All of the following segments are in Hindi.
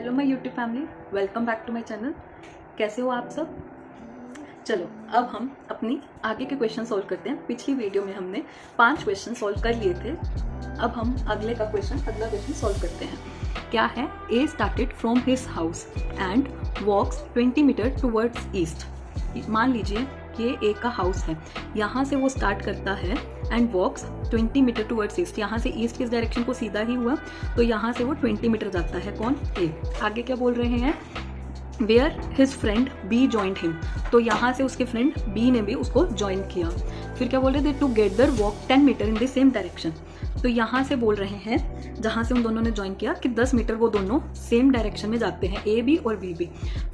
Hello my YouTube family, welcome back to my channel. कैसे हो आप सब? चलो अब हम अपनी आगे के क्वेश्चन सॉल्व करते हैं। पिछली वीडियो में हमने 5 क्वेश्चन सॉल्व कर लिए थे। अब हम अगला क्वेश्चन सॉल्व करते हैं। क्या है? A started from his house and walks 20 metre towards east. मान लीजिए ये ए का हाउस है, यहाँ से वो स्टार्ट करता है and walks 20 metre towards east. यहाँ से ईस्ट किस डायरेक्शन को सीधा ही हुआ, तो यहाँ से वो 20 मीटर जाता है। कौन? ए। आगे क्या बोल रहे हैं? Where his friend B joined him. तो यहाँ से उसके फ्रेंड बी ने भी उसको ज्वाइन किया। फिर क्या बोल रहे थे? Together walk 10 metre in the same direction. तो यहाँ से बोल रहे हैं जहाँ से उन दोनों ने ज्वाइन किया कि 10 मीटर वो दोनों सेम डायरेक्शन में जाते हैं, ए बी और बी बी।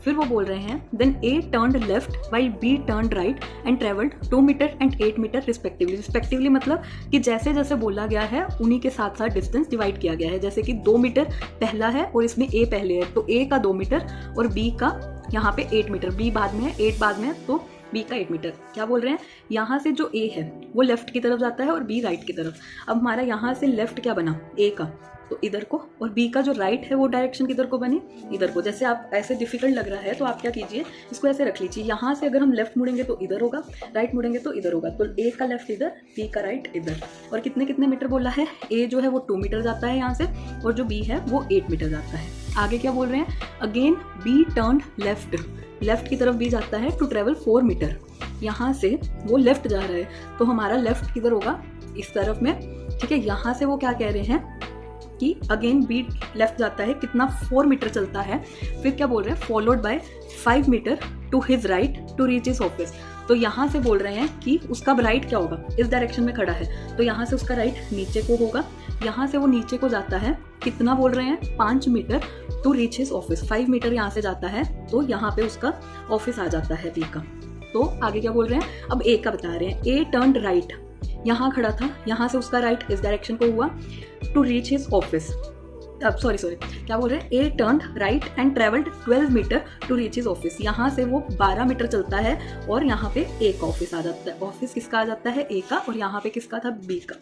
फिर वो बोल रहे हैं then A turned left while B turned right and travelled 2 metre and 8 metre respectively मतलब कि जैसे जैसे बोला गया है उन्हीं के साथ साथ डिस्टेंस डिवाइड किया गया है। जैसे कि 2 मीटर पहला है और इसमें ए पहले है, तो ए का 2 मीटर और बी का यहाँ पे 8 मीटर, बी बाद में है, 8 बाद में है, तो बी का 8 मीटर। क्या बोल रहे हैं? यहाँ से जो ए है वो लेफ्ट की तरफ जाता है और बी राइट की तरफ। अब हमारा यहाँ से लेफ्ट क्या बना? ए का, तो इधर को, और बी का जो राइट है वो डायरेक्शन किधर को बनी? इधर को। जैसे आप ऐसे डिफिकल्ट लग रहा है तो आप क्या कीजिए, इसको ऐसे रख लीजिए। यहाँ से अगर हम लेफ्ट मुड़ेंगे तो इधर होगा, राइट मुड़ेंगे तो इधर होगा। तो ए का लेफ्ट इधर, बी का राइट इधर। और कितने कितने मीटर बोला है? ए जो है वो 2 मीटर जाता है यहाँ से, और जो बी है वो 8 मीटर जाता है। आगे क्या बोल रहे हैं? अगेन बी टर्न लेफ्ट की तरफ बी जाता है टू ट्रेवल 4 मीटर। यहाँ से वो लेफ्ट जा रहा है, तो हमारा लेफ्ट किधर होगा? इस तरफ में। ठीक है, यहाँ से वो क्या कह रहे हैं कि अगेन बी लेफ्ट जाता है, कितना? 4 मीटर चलता है। फिर क्या बोल रहे हैं? Followed by 5 metre to his right to reach his office. तो यहाँ से बोल रहे हैं कि उसका राइट क्या होगा? इस डायरेक्शन में खड़ा है, तो यहाँ से उसका राइट नीचे को होगा। यहाँ से वो नीचे को जाता है, कितना बोल रहे हैं? 5 metre to reach his office. 5 metre यहाँ से जाता है, तो यहाँ पे उसका ऑफिस आ जाता है बी का। तो आगे क्या बोल रहे हैं? अब ए का बता रहे हैं। ए टर्न्ड राइट, यहाँ खड़ा था, यहाँ से उसका राइट इस डायरेक्शन को हुआ टू रीच हिज ऑफिस। अब सॉरी क्या बोल रहे हैं? A turned right and travelled 12 metre to reach his office. यहाँ से वो 12 मीटर चलता है और यहाँ पे ए का ऑफिस आ जाता है। ऑफिस किसका आ जाता है? ए का। और यहाँ पे किसका था? बी का।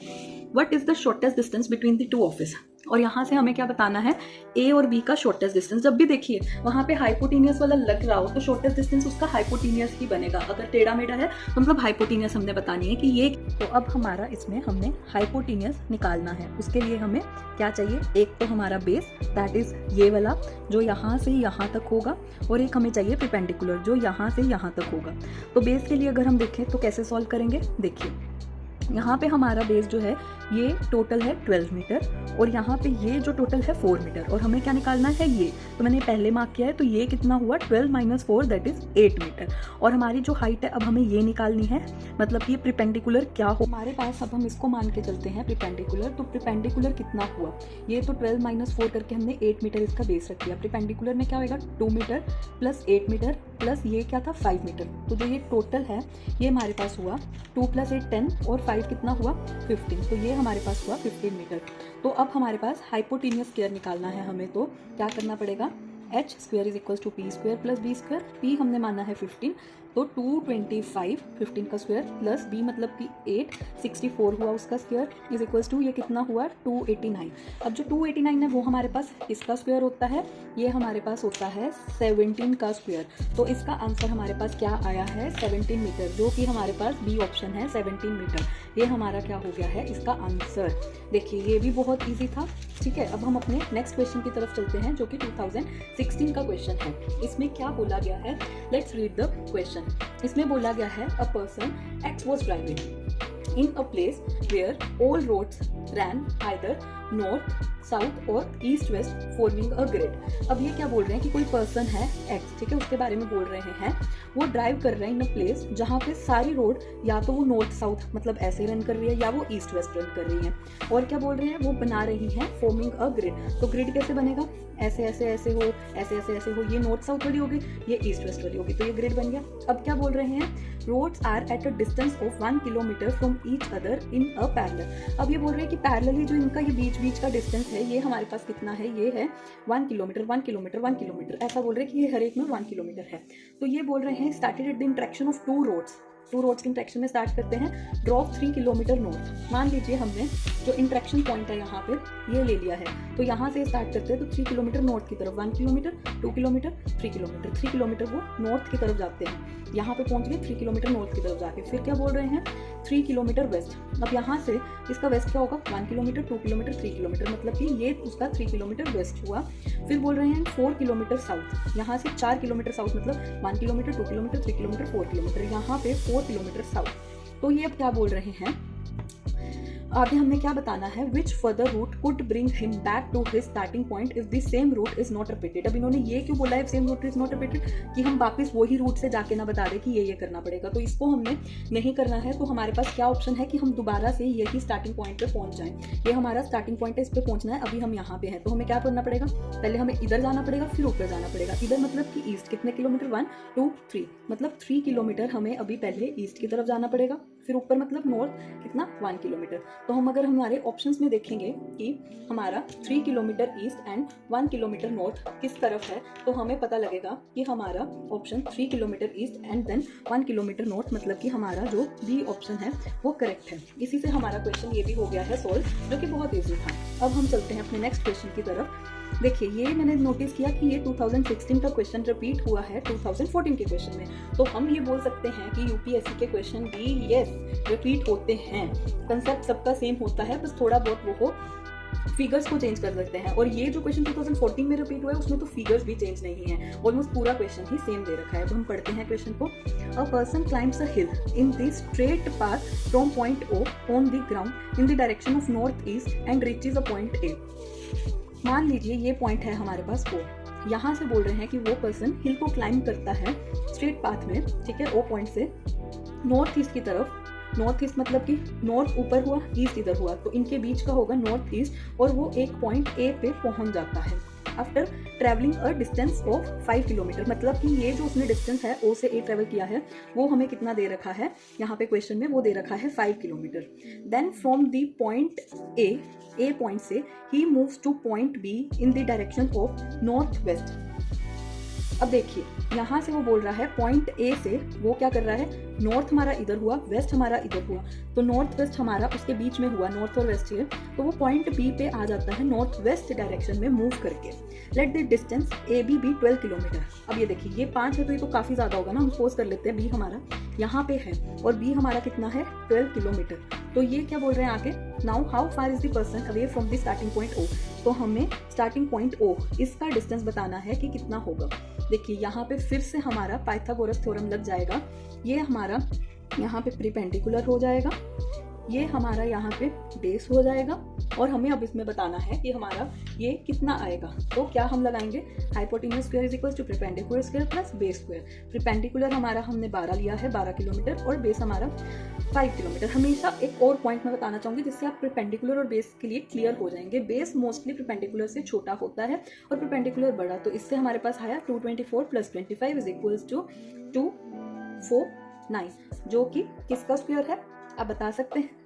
What is the shortest distance between the two office? और यहाँ से हमें क्या बताना है? ए और बी का शॉर्टेस्ट डिस्टेंस। जब भी देखिए वहाँ पे हाइपोटेनियस वाला लग रहा हो तो शॉर्टेस्ट डिस्टेंस उसका हाइपोटेनियस ही बनेगा। अगर टेढ़ा मेढ़ा है तो मतलब हाइपोटेनियस हमने बतानी है कि ये। तो अब हमारा इसमें हमने हाइपोटेनियस निकालना है। उसके लिए हमें क्या चाहिए? एक तो हमारा बेस, दैट इज ये वाला जो यहाँ से यहाँ तक होगा, और एक हमें चाहिए परपेंडिकुलर जो यहाँ से यहाँ तक होगा। तो बेस के लिए अगर हम देखें तो कैसे सॉल्व करेंगे? देखिए यहाँ पे हमारा बेस जो है ये टोटल है 12 मीटर, और यहाँ पे ये जो टोटल है 4 मीटर, और हमें क्या निकालना है? ये तो मैंने पहले मार्क किया है। तो ये कितना हुआ? 12 माइनस 4 दैट इज 8 मीटर। और हमारी जो हाइट है अब हमें ये निकालनी है, मतलब कि ये परपेंडिकुलर क्या हो हमारे पास। अब हम इसको मान के चलते हैं परपेंडिकुलर। तो परपेंडिकुलर कितना हुआ? ये तो 12 माइनस 4 करके हमने 8 मीटर इसका बेस रख दिया। परपेंडिकुलर में क्या होगा? 2 मीटर प्लस 8 मीटर प्लस ये क्या था? 5 मीटर। तो जो ये टोटल है ये हमारे पास हुआ 2 प्लस 8 10 और 5 कितना हुआ? 15। तो ये हमारे पास हुआ 15 मीटर। तो अब हमारे पास हाइपोटेनियस स्क्वायर निकालना है हमें। तो क्या करना पड़ेगा? H square is equal to P square plus B square. P हमने माना है 15, तो 225 15 का स्क्वायर प्लस बी मतलब कि 8 64 हुआ उसका स्क्वायर इज इक्वल्स टू ये कितना हुआ? 289। अब जो 289 है वो हमारे पास इसका स्क्वायर होता है, ये हमारे पास होता है 17 का स्क्वायर। तो इसका आंसर हमारे पास क्या आया है? 17 मीटर, जो कि हमारे पास बी ऑप्शन है 17 मीटर। ये हमारा क्या हो गया है? इसका आंसर। देखिए ये भी बहुत ईजी था। ठीक है, अब हम अपने नेक्स्ट क्वेश्चन की तरफ चलते हैं जो कि 2016 का क्वेश्चन है। इसमें क्या बोला गया है? Let's read the question. इसमें बोला गया है a person X was driving in a place where all roads ran either north south और east west forming a grid. अब ये क्या बोल रहे हैं कि कोई पर्सन है एक्स, ठीक है, उसके बारे में बोल रहे हैं। वो ड्राइव कर रहे हैं इन अ प्लेस जहाँ पे सारी रोड या तो वो नॉर्थ साउथ मतलब ऐसे रन कर रही है या वो ईस्ट वेस्ट रन कर रही है। और क्या बोल रहे हैं? वो बना रही हैं फॉर्मिंग अ ग्रिड। तो ग्रिड कैसे बनेगा? ऐसे ऐसे ऐसे हो, ऐसे ऐसे ऐसे हो। ये नॉर्थ साउथ वाली होगी, ये ईस्ट वेस्ट वाली होगी, तो ये ग्रिड बन गया। अब क्या बोल रहे हैं? Roads are at a distance of 1 kilometre from each other in a parallel. अब ये बोल रहे हैं कि पैरेलली जो इनका ये बीच का डिस्टेंस है ये हमारे पास कितना है? ये है 1 किलोमीटर 1 किलोमीटर 1 किलोमीटर। ऐसा बोल रहे हैं कि ये हर एक में 1 किलोमीटर है। तो ये बोल रहे हैं started at the interaction of 2 roads. Two roads की इंटरेक्शन में स्टार्ट करते हैं। Drop 3 kilometre north. मान लीजिए हमने जो इंटरेक्शन पॉइंट है यहाँ पे ये ले लिया है, तो यहाँ से स्टार्ट करते हैं तो 3 किलोमीटर नॉर्थ की तरफ, 1 किलोमीटर, 2 किलोमीटर, 3 किलोमीटर, 3 किलोमीटर वो नॉर्थ की तरफ जाते हैं। यहाँ पे पहुँच गए 3 किलोमीटर नॉर्थ की तरफ जाके। फिर क्या बोल रहे हैं, 3 किलोमीटर वेस्ट। अब यहाँ से इसका वेस्ट क्या होगा, 1 किलोमीटर, 2 किलोमीटर, 3 किलोमीटर, मतलब कि ये उसका 3 किलोमीटर वेस्ट हुआ। फिर बोल रहे हैं 4 किलोमीटर साउथ। यहाँ से 4 किलोमीटर साउथ, मतलब 1 किलोमीटर, 2 किलोमीटर, 3 किलोमीटर, 4 किलोमीटर, यहाँ पे 4 किलोमीटर साउथ। तो ये अब क्या बोल रहे हैं, आगे हमने क्या बताना है, which further route could bring him back to his starting point if the same route is not repeated. अब इन्होंने ये क्यों बोला है same route is not repeated, कि हम वापस वही रूट से जाके ना बता दें कि ये करना पड़ेगा, तो इसको हमने नहीं करना है। तो हमारे पास क्या ऑप्शन है कि हम दोबारा से यही स्टार्टिंग पॉइंट पे पहुंच जाएं। ये हमारा स्टार्टिंग पॉइंट है, इस पे पहुंचना है। अभी हम यहाँ पे हैं तो हमें क्या करना पड़ेगा, पहले हमें इधर जाना पड़ेगा, फिर ऊपर जाना पड़ेगा। इधर मतलब कि ईस्ट, कितने किलोमीटर, 1 2 3, मतलब 3 किलोमीटर हमें अभी पहले ईस्ट की तरफ जाना पड़ेगा। फिर ऊपर मतलब नॉर्थ कितना, 1 किलोमीटर। तो हम अगर हमारे ऑप्शंस में देखेंगे कि हमारा 3 kilometre east and 1 kilometre north किस तरफ है, तो हमें पता लगेगा कि हमारा option 3 kilometre east and then 1 kilometre north, मतलब कि हमारा जो बी ऑप्शन है वो करेक्ट है। इसी से हमारा क्वेश्चन ये भी हो गया है सॉल्व, जो कि बहुत ईजी था। अब हम चलते हैं अपने नेक्स्ट क्वेश्चन की तरफ। देखिए ये मैंने नोटिस किया कि ये 2016 का क्वेश्चन रिपीट हुआ है 2014 के क्वेश्चन में, तो हम ये बोल सकते हैं कि यूपीएससी के क्वेश्चन भी यस रिपीट होते हैं। कंसेप्ट सबका सेम होता है, बस थोड़ा बहुत वो फिगर्स को चेंज कर सकते हैं। और ये जो क्वेश्चन 2014 में रिपीट हुआ है उसमें तो फिगर्स भी चेंज नहीं है, ऑलमोस्ट पूरा क्वेश्चन ही सेम दे रखा है। अब हम पढ़ते हैं क्वेश्चन को। A person climbs a hill in the straight path from point O on the ground in the direction of north east and reaches a point A. मान लीजिए ये पॉइंट है हमारे पास ओ, यहाँ से बोल रहे हैं कि वो पर्सन हिल को क्लाइंब करता है स्ट्रेट पाथ में, ठीक है, ओ पॉइंट से नॉर्थ ईस्ट की तरफ। नॉर्थ ईस्ट मतलब कि नॉर्थ ऊपर हुआ, ईस्ट इधर हुआ, तो इनके बीच का होगा नॉर्थ ईस्ट, और वो एक पॉइंट ए पे पहुंच जाता है after travelling a distance of 5 kilometre. मतलब कि ये जो उसने डिस्टेंस है ओ से ए ट्रेवल किया है वो हमें कितना दे रखा है, यहाँ पे क्वेश्चन में वो दे रखा है 5 kilometre. Then from the point A point से he moves to point B in the direction of north west. अब देखिए यहाँ से वो बोल रहा है पॉइंट ए से वो क्या कर रहा है, नॉर्थ हमारा इधर हुआ, वेस्ट हमारा इधर हुआ, तो नॉर्थ वेस्ट हमारा उसके बीच में हुआ, नॉर्थ और वेस्ट है, तो वो पॉइंट बी पे आ जाता है नॉर्थ वेस्ट डायरेक्शन में मूव करके। Let the distance A B 12 kilometre. अब ये देखिए ये 5 है तो ये तो काफ़ी ज़्यादा होगा ना, हम सपोज कर लेते हैं बी हमारा यहाँ पे है और बी हमारा कितना है 12 किलोमीटर। तो ये क्या बोल रहे हैं आगे, now how far is the person away from the starting point O. तो हमें स्टार्टिंग पॉइंट ओ इसका डिस्टेंस बताना है कि कितना होगा। देखिए यहाँ पे फिर से हमारा पाइथागोरस थ्योरम लग जाएगा। ये हमारा यहाँ पे परपेंडिकुलर हो जाएगा, ये हमारा यहाँ पे बेस हो जाएगा, और हमें अब इसमें बताना है कि हमारा ये कितना आएगा। तो क्या हम लगाएंगे, hypotenuse square is equal to perpendicular square plus base square. Perpendicular हमारा हमने 12 लिया है, 12 किलोमीटर, और बेस हमारा 5 किलोमीटर। हमेशा एक और पॉइंट मैं बताना चाहूँगी जिससे आप परपेंडिकुलर और बेस के लिए क्लियर हो जाएंगे। बेस मोस्टली परपेंडिकुलर से छोटा होता है और परपेंडिकुलर बड़ा, तो इससे हमारे पास आया 224 प्लस 25 इज इक्वल्स टू 249, जो कि किसका स्क्वायर है आप बता सकते हैं।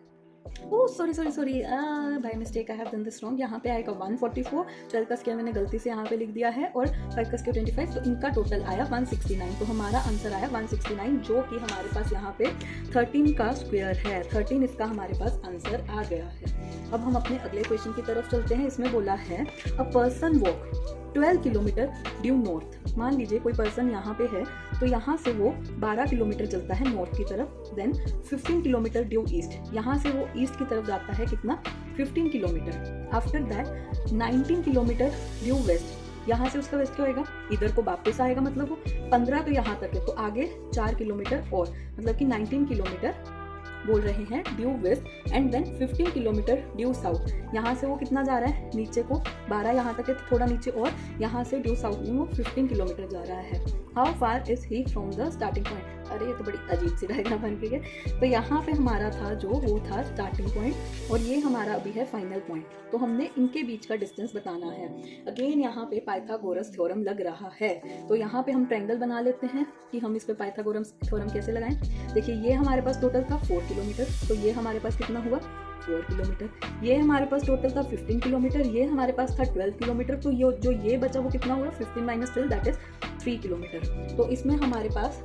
ओह सॉरी भाई mistake, I have done this wrong. यहाँ पे आएगा 144, 12 का स्क्वायर मैंने गलती से यहाँ पे लिख दिया है, और 5 का स्क्वायर 25, तो इनका टोटल आया 169। तो हमारा आंसर आया 169, जो कि हमारे पास यहाँ पे 13 का स्क्वायर है। 13 इसका हमारे पास आंसर आ गया है। अब हम अपने अगले क्वेश्चन की तरफ चलते हैं। इसमें बोला है a person walk 12 kilometre due north. मान लीजिए कोई पर्सन यहाँ पे है, तो यहाँ से वो 12 किलोमीटर चलता है नॉर्थ की तरफ, देन 15 किलोमीटर ड्यू ईस्ट। यहाँ से वो ईस्ट की तरफ जाता है कितना, 15 kilometre. After that 19 kilometre due west. यहाँ से उसका वेस्ट क्या होएगा, इधर को वापस आएगा, मतलब वो 15 तो यहाँ तक है, तो आगे 4 किलोमीटर और, मतलब कि 19 किलोमीटर बोल रहे हैं due west, and then 15 kilometre due south. यहाँ से वो कितना जा रहा है नीचे को, 12 यहाँ तक है तो थोड़ा नीचे, और यहाँ से ड्यू साउथ में वो 15 किलोमीटर जा रहा है। How far is he from the starting point. अरे ये तो बड़ी अजीब सी डायग्राम बन गई है। तो यहाँ पे हमारा था जो वो था स्टार्टिंग पॉइंट, और ये हमारा अभी है फाइनल पॉइंट, तो हमने इनके बीच का डिस्टेंस बताना है। अगेन यहाँ पे पाइथागोरस थ्योरम लग रहा है, तो यहाँ पे हम ट्रायंगल बना लेते हैं कि हम इस पे पाइथागोरस थ्योरम कैसे लगाएं। देखिए ये हमारे पास टोटल था 4 किलोमीटर, तो ये हमारे पास कितना हुआ 4 किलोमीटर। ये हमारे पास टोटल था 15 किलोमीटर, ये हमारे पास था 12 किलोमीटर, तो ये जो ये बचा वो कितना हुआ 15 - 12 दैट इज 3 किलोमीटर। तो इसमें हमारे पास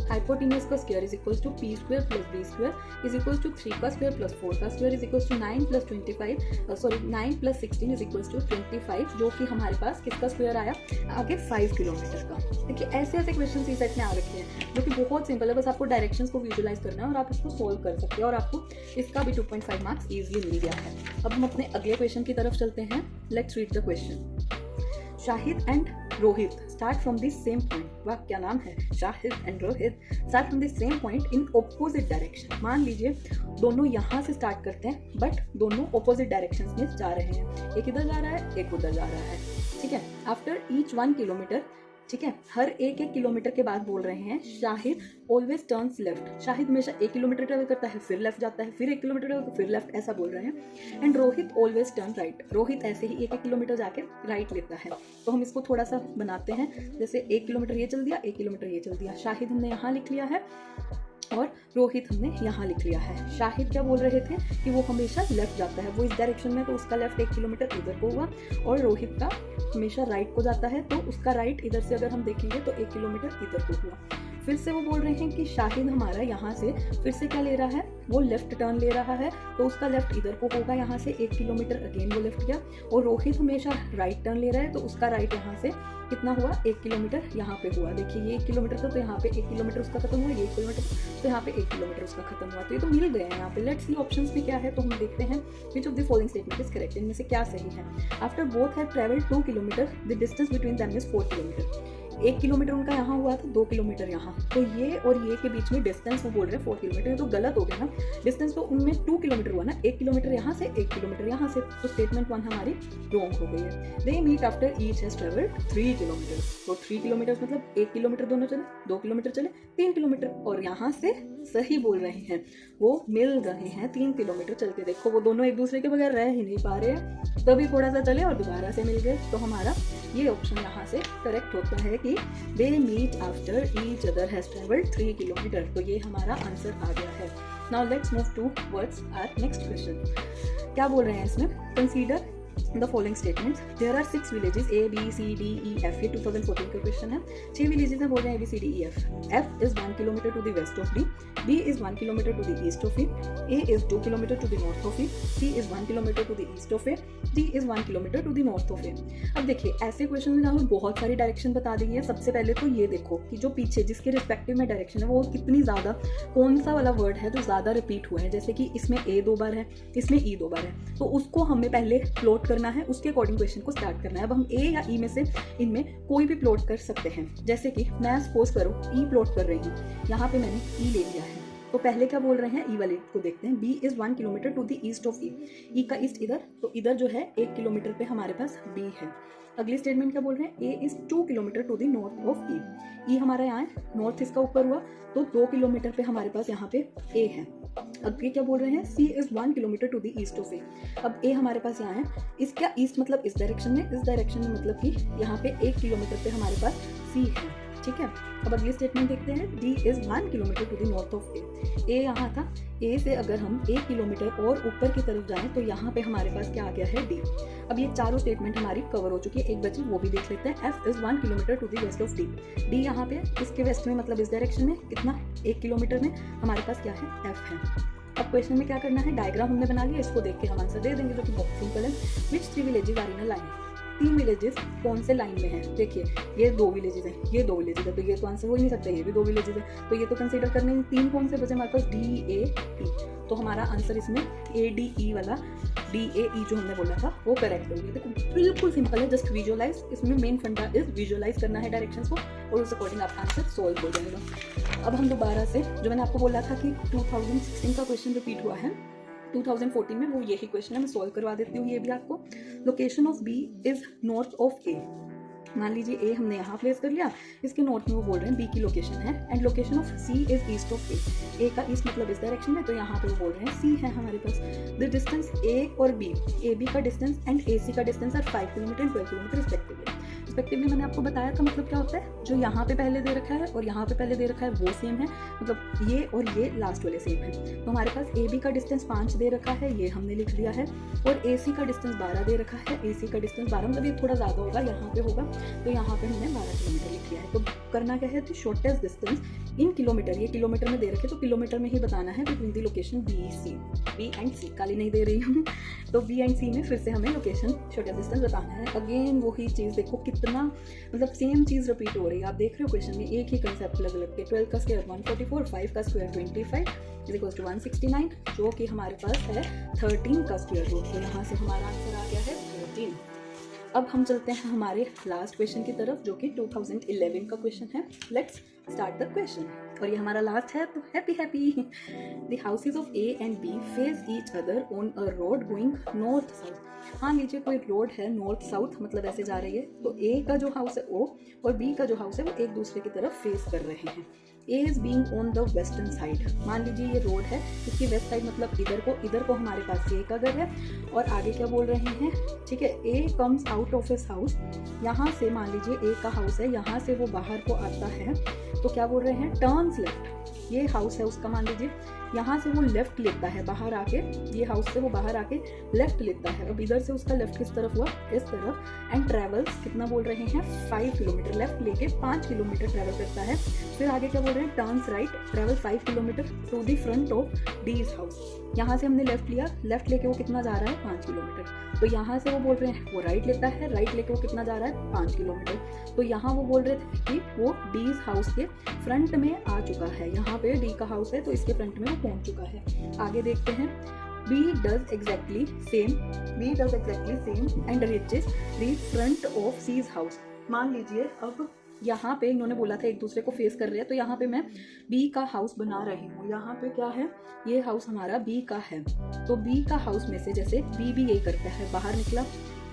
हाइपोटेन्यूज का square is equals to P square plus B square is equals to 3 का स्क्वायर प्लस 4 का square is equals to 9 plus 16 is equals to 25, जो कि हमारे पास किसका स्क्वायर आया आगे 5 किलोमीटर का। देखिए ऐसे ऐसे क्वेश्चन सी सेट में आ रखे हैं जो कि बहुत सिंपल है, बस आपको डायरेक्शंस को विजुलाइज करना है और आप इसको सोल्व कर सकते हैं और आपको इसका भी 2.5 मार्क्स ईजिली मिल गया है। अब हम अपने अगले क्वेश्चन की तरफ चलते हैं। Let's read the question. Shahid and Rohit start from this same point. वाह क्या नाम है, Shahid and Rohit start from this same point in opposite direction. मान लीजिए दोनों यहाँ से स्टार्ट करते हैं बट दोनों ऑपोजिट डायरेक्शंस में जा रहे हैं, एक इधर जा रहा है एक उधर जा रहा है, ठीक है। आफ्टर ईच 1 किलोमीटर, ठीक है, हर एक किलोमीटर के बाद बोल रहे हैं Shahid always turns left. Shahid हमेशा 1 किलोमीटर ट्रेवल करता है फिर लेफ्ट जाता है, फिर 1 किलोमीटर ट्रेवल फिर लेफ्ट, ऐसा बोल रहे हैं। And Rohit always turn right. Rohit ऐसे ही 1 किलोमीटर जाके राइट लेता है। तो हम इसको थोड़ा सा बनाते हैं, जैसे 1 किलोमीटर ये चल दिया 1 किलोमीटर ये चल दिया। शाहिद हमने यहाँ लिख लिया है और रोहित हमने यहाँ लिख लिया है। शाहिद क्या बोल रहे थे कि वो हमेशा लेफ्ट जाता है, वो इस डायरेक्शन में, तो उसका लेफ्ट 1 किलोमीटर इधर को हुआ, और रोहित का हमेशा राइट को जाता है तो उसका राइट इधर से अगर हम देखेंगे तो 1 किलोमीटर इधर को हुआ। फिर से वो बोल रहे हैं कि शाहिद हमारा यहाँ से फिर से क्या ले रहा है, वो लेफ्ट टर्न ले रहा है, तो उसका लेफ्ट इधर को होगा, यहाँ से 1 किलोमीटर अगेन वो लेफ्ट गया। और रोहित हमेशा राइट टर्न ले रहा है तो उसका राइट यहाँ से कितना हुआ 1 किलोमीटर यहाँ पे हुआ। देखिए ये 1 किलोमीटर था तो यहाँ पे 1 किलोमीटर उसका खत्म हुआ, ये 1 किलोमीटर तो यहाँ पे 1 किलोमीटर उसका खत्म हुआ। तो ये तो मिल गए हैं यहाँ पे। लेट्स सी ऑप्शंस में क्या है, तो हम देखते हैं which of the following statement is correct, इनमें से क्या सही है। After both have travelled 2 kilometre the distance between them is 4 kilometre. 1 kilometre उनका यहाँ हुआ था, 2 किलोमीटर यहाँ, तो ये और ये के बीच में डिस्टेंस वो बोल रहे हैं 4 किलोमीटर, ये तो गलत हो गया ना। डिस्टेंस तो उनमें 2 किलोमीटर हुआ ना, 1 किलोमीटर यहाँ से 1 किलोमीटर यहाँ से, तो स्टेटमेंट 1 हमारी रॉन्ग हो गई है। They meet after each has travelled 3 kilometre. तो 3 किलोमीटर मतलब 1 किलोमीटर दोनों चले, 2 किलोमीटर चले, 3 किलोमीटर, और यहाँ से सही बोल रहे हैं, वो मिल रहे हैं 3 किलोमीटर चलते। देखो वो दोनों एक दूसरे के बगैर रह ही नहीं पा रहे हैं, तभी थोड़ा सा चले और दोबारा से मिल गए। तो हमारा ये ऑप्शन यहाँ से करेक्ट होता है कि they meet after each other has travelled 3 kilometre. तो ये हमारा आंसर आ गया है। Now let's move to words are next question. क्या बोल रहे हैं इसमें, consider the following statements. There are 6 villages A, B, C, D, E, F. ये 2014 का क्वेश्चन है। 6 villages हैं, बोल रहे हैं A, B, C, D, E, F. F is 1 kilometer to the west of D. B is 1 kilometer to the east of E. A is 2 kilometer to the north of E. C is 1 kilometer to the east of A. D is 1 kilometer to the north of A. अब देखिए ऐसे क्वेश्चन में हमें बहुत सारी डायरेक्शन बता दी है। सबसे पहले तो ये देखो कि जो पीछे जिसके रिस्पेक्टिव में डायरेक्शन है वो कितनी ज़्यादा, कौन सा वाला वर्ड है जो ज़्यादा रिपीट हुआ है। जैसे कि इसमें A 2 बार है, इसमें E 2 बार है, तो उसको हमें पहले प्लॉट करना है, उसके अकॉर्डिंग क्वेश्चन को स्टार्ट करना है। अब हम ए या ई में से इनमें कोई भी प्लॉट कर सकते हैं। जैसे कि मैं सपोज करो ई प्लॉट कर रही हूँ, यहाँ पे मैंने ई ले लिया है, तो पहले क्या बोल रहे हैं ई वाले को देखते हैं। B is 1 kilometre to the east of E. E का ईस्ट इधर, तो इधर जो है 1 किलोमीटर पे हमारे पास बी है। अगली स्टेटमेंट क्या बोल रहे हैं, A is 2 kilometre to the north of E. E हमारा यहाँ है, नॉर्थ इसका ऊपर हुआ, तो 2 किलोमीटर पे हमारे पास यहाँ पे ए है। अब ये क्या बोल रहे हैं, C is 1 kilometre to the east of A. अब ए हमारे पास यहाँ है, इसका ईस्ट मतलब इस डायरेक्शन में, इस डायरेक्शन में मतलब कि यहाँ पे 1 किलोमीटर पे हमारे पास सी है, ठीक है। अब अगली स्टेटमेंट देखते हैं, D is 1 kilometre to the north of A. A यहाँ था, ए से अगर हम 1 किलोमीटर और ऊपर की तरफ जाएं तो यहाँ पे हमारे पास क्या आ गया है, डी। अब ये चारों स्टेटमेंट हमारी कवर हो चुकी है, एक बची वो भी देख लेते हैं। F is 1 kilometre to the west of D. D यहाँ पे इसके वेस्ट में मतलब इस डायरेक्शन में कितना, 1 किलोमीटर में हमारे पास क्या है, एफ है। अब क्वेश्चन में क्या करना है, डायग्राम हमने बना लिया, इसको देख के हम आंसर दे देंगे, जो कि बहुत सिंपल है। Which 3 villages are in a line. 3 villages कौन से लाइन में है, देखिए ये 2 विलेजेस हैं, ये 2 विलेजेस है, तो ये तो आंसर हो ही नहीं सकता, ये भी 2 विलेजेस है, तो ये तो कंसीडर करने में 3 कौन से बचे हमारे पास, डी ए ई। तो हमारा आंसर इसमें ए डी ई वाला, डी ए ई जो हमने बोला था वो करेक्ट होगी। देखो बिल्कुल सिंपल है, जस्ट विजुअलाइज। इसमें मेन फंडा इज विजुअलाइज करना है डायरेक्शंस को, और उस अकॉर्डिंग आपका आंसर सोल्व हो जाएगा। अब हम दोबारा से, जो मैंने आपको बोला था कि 2016 का क्वेश्चन रिपीट हुआ है 2014 में, वो यही क्वेश्चन है, मैं सोल्व करवा देती हूँ ये भी आपको। Location of B is north of A. मान लीजिए ए हमने यहाँ प्लेस कर लिया, इसके नॉर्थ में वो बोल रहे हैं बी की लोकेशन है। And location of C is east of A. A का ईस्ट मतलब इस डायरेक्शन में, तो यहाँ पे वो बोल रहे हैं सी है हमारे पास। द डिस्टेंस ए और बी, ए बी का डिस्टेंस एंड ए सी का distance are 5 kilometre and 12 kilometre respectively. Respectively मैंने आपको बताया था मतलब क्या होता है, जो यहाँ पे पहले दे रखा है और यहाँ पे पहले दे रखा है वो सेम है, मतलब ये और ये लास्ट वाले सेम है। तो हमारे पास ए बी का डिस्टेंस 5 दे रखा है, ये हमने लिख लिया है, और ए सी का डिस्टेंस 12 दे रखा है, ए सी का डिस्टेंस 12 मतलब ये थोड़ा ज़्यादा होगा, यहाँ पे होगा, तो यहाँ पे हमने 12 किलोमीटर लिख लिया है। तो करना क्या है, the shortest distance in kilometre, ये किलोमीटर में दे रखे तो किलोमीटर में ही बताना है, between the location B and C, काली नहीं दे रही हूँ, तो बी एंड सी में फिर से हमें लोकेशन शॉर्टेस्ट डिस्टेंस बताना है। अगेन वही चीज़, देखो कितना मतलब सेम चीज़ रिपीट हो रही है। आप देख रहे हो क्वेश्चन में एक ही कंसेप्ट अलग अलग के, 12 का स्क्वायर 144, 5 का स्क्वायर 25 इज इक्वल टू 169, जो कि हमारे पास है 13 का स्क्वायर रूट। तो यहाँ से हमारा आंसर आ गया है 13। अब हम चलते हैं हमारे लास्ट क्वेश्चन की तरफ, जो कि 2011 का क्वेश्चन है। Let's start the question. और ये हमारा लास्ट है, तो happy. The houses of A and B face each other on a road going north south. हाँ, नीचे कोई रोड है नॉर्थ साउथ, मतलब ऐसे जा रही है, तो ए का जो हाउस है ओ और बी का जो हाउस है वो एक दूसरे की तरफ फेस कर रहे हैं। A is being on the western side, मान लीजिए ये रोड है, इसकी वेस्ट साइड मतलब इधर को हमारे पास ए का घर है, और आगे क्या बोल रहे हैं, ठीक है, A comes out of his house, यहाँ से मान लीजिए ए का हाउस है, यहाँ से वो बाहर को आता है, तो क्या बोल रहे हैं, टर्न्स लेफ्ट, ये हाउस है उसका, मान लीजिए यहाँ से वो लेफ्ट लेता है बाहर आके, ये हाउस से वो बाहर आके लेफ्ट लेता है। अब इधर से उसका लेफ्ट किस तरफ हुआ, इस तरफ, एंड ट्रेवल्स कितना बोल रहे हैं, 5 किलोमीटर, लेफ्ट लेके 5 किलोमीटर ट्रेवल करता है। फिर आगे क्या बोल रहे हैं, turns right, travel 5 kilometre to the front of D's house. यहाँ से हमने लेफ्ट लिया, लेफ्ट लेके वो कितना जा रहा है, 5 किलोमीटर, तो यहाँ से वो बोल रहे हैं वो राइट लेता है, राइट लेके वो कितना जा रहा है, 5 किलोमीटर, तो यहाँ वो बोल रहे थे कि वो डीज हाउस के फ्रंट में आ चुका है, यहाँ पे डी का हाउस है तो इसके फ्रंट में वो पहुंच चुका है। आगे देखते हैं, B does exactly same and reaches the front of C's house। मान लीजिए अब यहाँ पे इन्होंने बोला था एक दूसरे को फेस कर रहे हैं, तो यहाँ पे मैं B का हाउस बना रही हूँ, यहाँ पे क्या है, ये हाउस हमारा B का है, तो B का हाउस में से जैसे B भी यही करता है, बाहर निकला,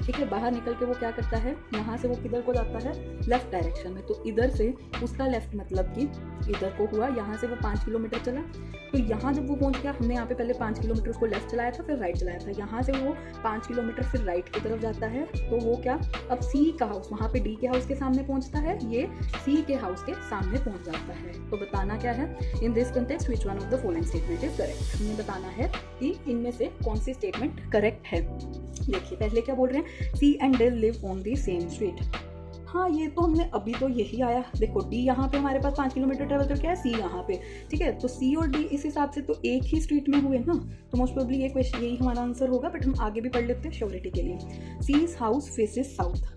ठीक है, बाहर निकल के वो क्या करता है, यहाँ से वो किधर को जाता है, लेफ्ट डायरेक्शन में, तो इधर से उसका लेफ्ट मतलब कि इधर को हुआ, यहाँ से वो 5 किलोमीटर चला, तो यहाँ जब वो पहुँच गया, हमने यहाँ पे पहले 5 किलोमीटर उसको लेफ्ट चलाया था, फिर राइट चलाया था, यहाँ से वो 5 किलोमीटर फिर राइट की तरफ जाता है, तो वो क्या, अब सी का हाउस वहाँ पे डी के हाउस के सामने पहुँचता है, ये सी के हाउस के सामने पहुँच जाता है। तो बताना क्या है, in this context which one of the following statement is correct, हमें बताना है कि इनमें से कौन सी स्टेटमेंट करेक्ट है। देखिए पहले क्या बोल रहे हैं, C and D live on the same street. हाँ, ये तो हमने अभी तो यही आया, देखो डी यहाँ पे हमारे पास 5 किलोमीटर ट्रेवल करके है, सी यहाँ पे, ठीक है, तो सी और डी इस हिसाब से तो एक ही स्ट्रीट में हुए ना, तो मोस्ट प्रोबेबली ये क्वेश्चन यही हमारा आंसर होगा, बट हम आगे भी पढ़ लेते हैं श्योरिटी के लिए। सीज हाउस फेसेस साउथ,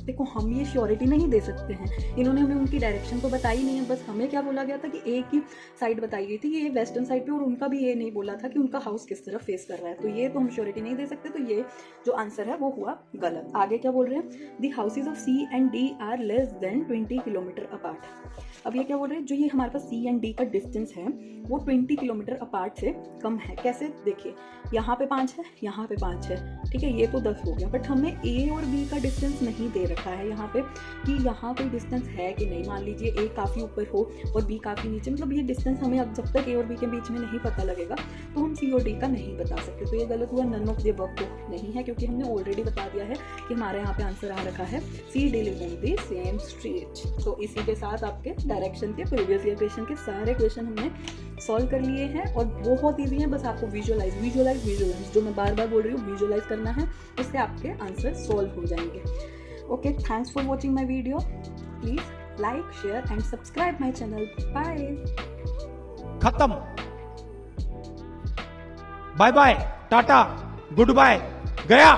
देखो हम ये श्योरिटी नहीं दे सकते हैं, इन्होंने हमें उनकी डायरेक्शन तो बताई नहीं है, बस हमें क्या बोला गया था कि एक ही साइड बताई गई थी, ये वेस्टर्न साइड पे, और उनका भी ये नहीं बोला था कि उनका हाउस किस तरफ फेस कर रहा है, तो ये तो हम श्योरिटी नहीं दे सकते, तो ये जो आंसर है वो हुआ गलत। आगे क्या बोल रहे हैं, the houses of C and D are less than 20 kilometre apart. अब ये क्या बोल रहे हैं, जो ये हमारे पास सी एंड डी का डिस्टेंस है वो 20 किलोमीटर अपार्ट से कम है। कैसे, देखिए यहाँ पे 5 है, यहाँ पे 5 है, ठीक है, ये तो 10 हो गया, बट हमें ए और बी का डिस्टेंस नहीं दे रखा है यहाँ पे कि यहाँ कोई डिस्टेंस है कि नहीं। मान लीजिए ए काफ़ी ऊपर हो और बी काफ़ी नीचे, मतलब ये डिस्टेंस हमें अब जब तक ए और बी के बीच में नहीं पता लगेगा तो हम सी और डी का नहीं बता सकते, तो ये गलत हुआ, नन ऑफ द अबव तो नहीं है, क्योंकि हमने ऑलरेडी बता दिया है कि हमारे यहाँ पे आंसर आ रखा है C D live on the same street. तो इसी के साथ आपके डायरेक्शन के प्रीवियस ईयर क्वेश्चन के सारे क्वेश्चन हमने सॉल्व कर लिए हैं, और बहुत ईजी है, बस आपको विजुअलाइज जो मैं बार बार बोल रही हूँ, विजुअलाइज करना है, उससे आपके आंसर सॉल्व हो जाएंगे। Okay, thanks for watching my video, please like, share and subscribe my channel. Bye. खत्म, बाय बाय, टाटा, गुड बाय, गया।